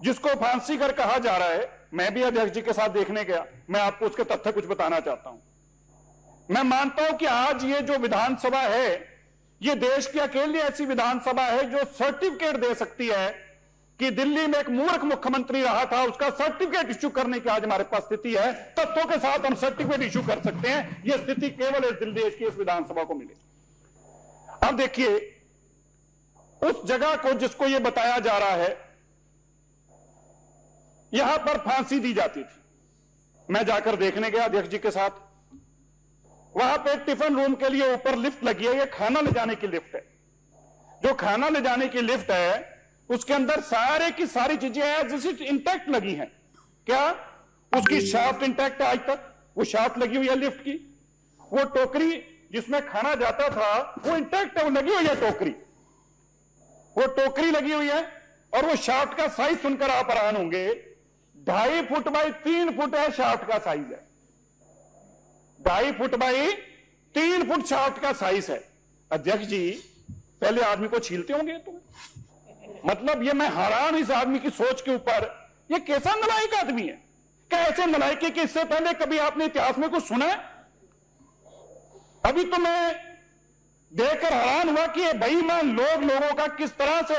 जिसको फांसी कर कहा जा रहा है, मैं भी अध्यक्ष जी के साथ देखने गया, मैं आपको उसके तथ्य कुछ बताना चाहता हूं। मैं मानता हूं कि आज ये जो विधानसभा है, ये देश की अकेली ऐसी विधानसभा है जो सर्टिफिकेट दे सकती है कि दिल्ली में एक मूर्ख मुख्यमंत्री रहा था, उसका सर्टिफिकेट इश्यू करने की आज हमारे पास स्थिति है। तथ्यों के साथ हम सर्टिफिकेट इश्यू कर सकते हैं। यह स्थिति केवल इस देश की इस विधानसभा को मिली। अब देखिए, उस जगह को जिसको यह बताया जा रहा है, यहां पर फांसी दी जाती थी। मैं जाकर देखने गया अध्यक्ष जी के साथ। वहां पे टिफिन रूम के लिए ऊपर लिफ्ट लगी है, ये खाना ले जाने की लिफ्ट है। जो खाना ले जाने की लिफ्ट है, उसके अंदर सारे की सारी चीजें एज इट इंटैक्ट लगी हैं। क्या उसकी शाफ्ट इंटैक्ट है? आज तक वो शाफ्ट लगी हुई है लिफ्ट की। वो टोकरी जिसमें खाना जाता था वो इंटैक्ट है, वो लगी हुई है टोकरी, वो टोकरी लगी हुई है। और वो शाफ्ट का साइज सुनकर आप हैरान होंगे, 2.5 फुट बाई 3 फुट है शाफ्ट का साइज है। 2.5 फुट बाई 3 फुट शाफ्ट का साइज है। अध्यक्ष जी, पहले आदमी को छीलते होंगे तो मतलब ये मैं हैरान इस आदमी की सोच के ऊपर। ये कैसा नालायक आदमी है? क्या ऐसे नालायकी कि इससे पहले कभी आपने इतिहास में कुछ सुना है? अभी तो मैं देखकर हैरान हुआ कि ये बेईमान लोगों का किस तरह से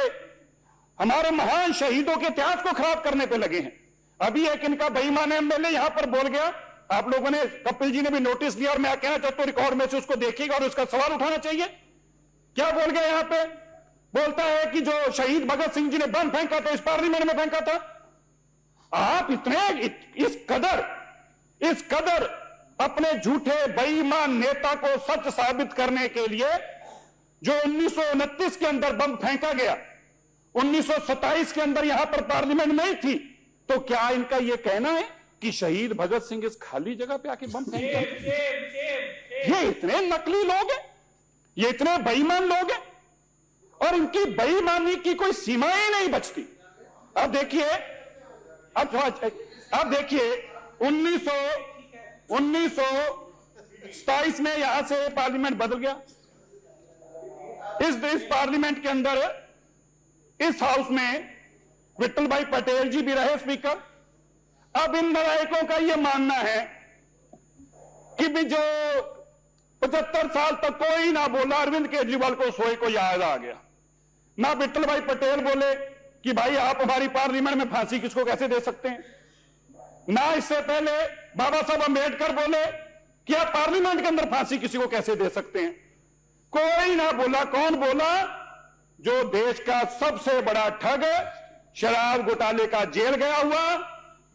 हमारे महान शहीदों के इतिहास को खराब करने पे लगे हैं। अभी एक इनका बेईमान एमएलए यहां पर बोल गया, आप लोगों ने, कपिल जी ने भी नोटिस लिया और मैं कहना चाहता हूं रिकॉर्ड में से उसको देखिएगा और उसका सवाल उठाना चाहिए। क्या बोल गया यहां पे? बोलता है कि जो शहीद भगत सिंह जी ने बम फेंका था, इस पार्लियामेंट में फेंका था। आप इतने इस कदर अपने झूठे बेईमान नेता को सच साबित करने के लिए, जो 1929 के अंदर बम फेंका गया, 1927 के अंदर यहां पर पार्लियामेंट में ही थी, तो क्या इनका यह कहना है कि शहीद भगत सिंह इस खाली जगह पे आके बम फेंका? ये इतने नकली लोग हैं, ये इतने बेईमान लोग हैं और इनकी बेईमानी की कोई सीमाएं नहीं बचती। अब देखिए, अब देखिए 1927 में यहां से पार्लियामेंट बदल गया। इस पार्लियामेंट के अंदर, इस हाउस में विट्ठल भाई पटेल जी भी रहे स्पीकर। अब इन नालायकों का यह मानना है कि भी जो 75 साल तक कोई ना बोला, अरविंद केजरीवाल को सोए को याद आ गया। ना विट्ठल भाई पटेल बोले कि भाई आप हमारी पार्लियामेंट में फांसी किसको कैसे दे सकते हैं। ना इससे पहले बाबा साहब अंबेडकर बोले कि आप पार्लियामेंट के अंदर फांसी किसी को कैसे दे सकते हैं। कोई ना बोला। कौन बोला? जो देश का सबसे बड़ा ठग, शराब घोटाले का जेल गया हुआ,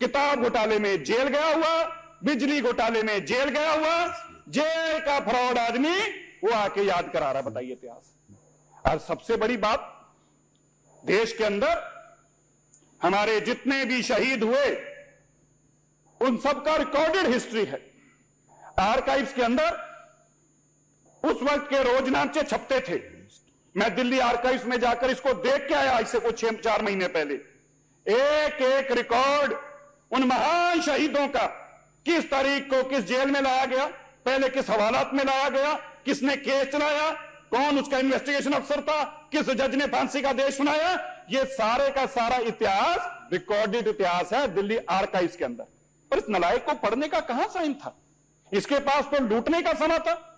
किताब घोटाले में जेल गया हुआ, बिजली घोटाले में जेल गया हुआ, जेल का फ्रॉड आदमी वो आके याद करा रहा। बताइए इतिहास। और सबसे बड़ी बात, देश के अंदर हमारे जितने भी शहीद हुए उन सबका रिकॉर्डेड हिस्ट्री है। आर्काइव्स के अंदर उस वक्त के रोजनामे छपते थे। मैं दिल्ली आर्काइव्स में जाकर इसको देख के आया, इससे कुछ 4 महीने पहले। एक एक रिकॉर्ड उन महान शहीदों का, किस तारीख को किस जेल में लाया गया, पहले किस हवालात में लाया गया, किसने केस चलाया, कौन उसका इन्वेस्टिगेशन अफसर था, किस जज ने फांसी का आदेश सुनाया, ये सारे का सारा इतिहास रिकॉर्डेड इतिहास है दिल्ली आर्काइव्स के अंदर। और इस नालायक को पढ़ने का कहां टाइम था? इसके पास तो लूटने का समय था।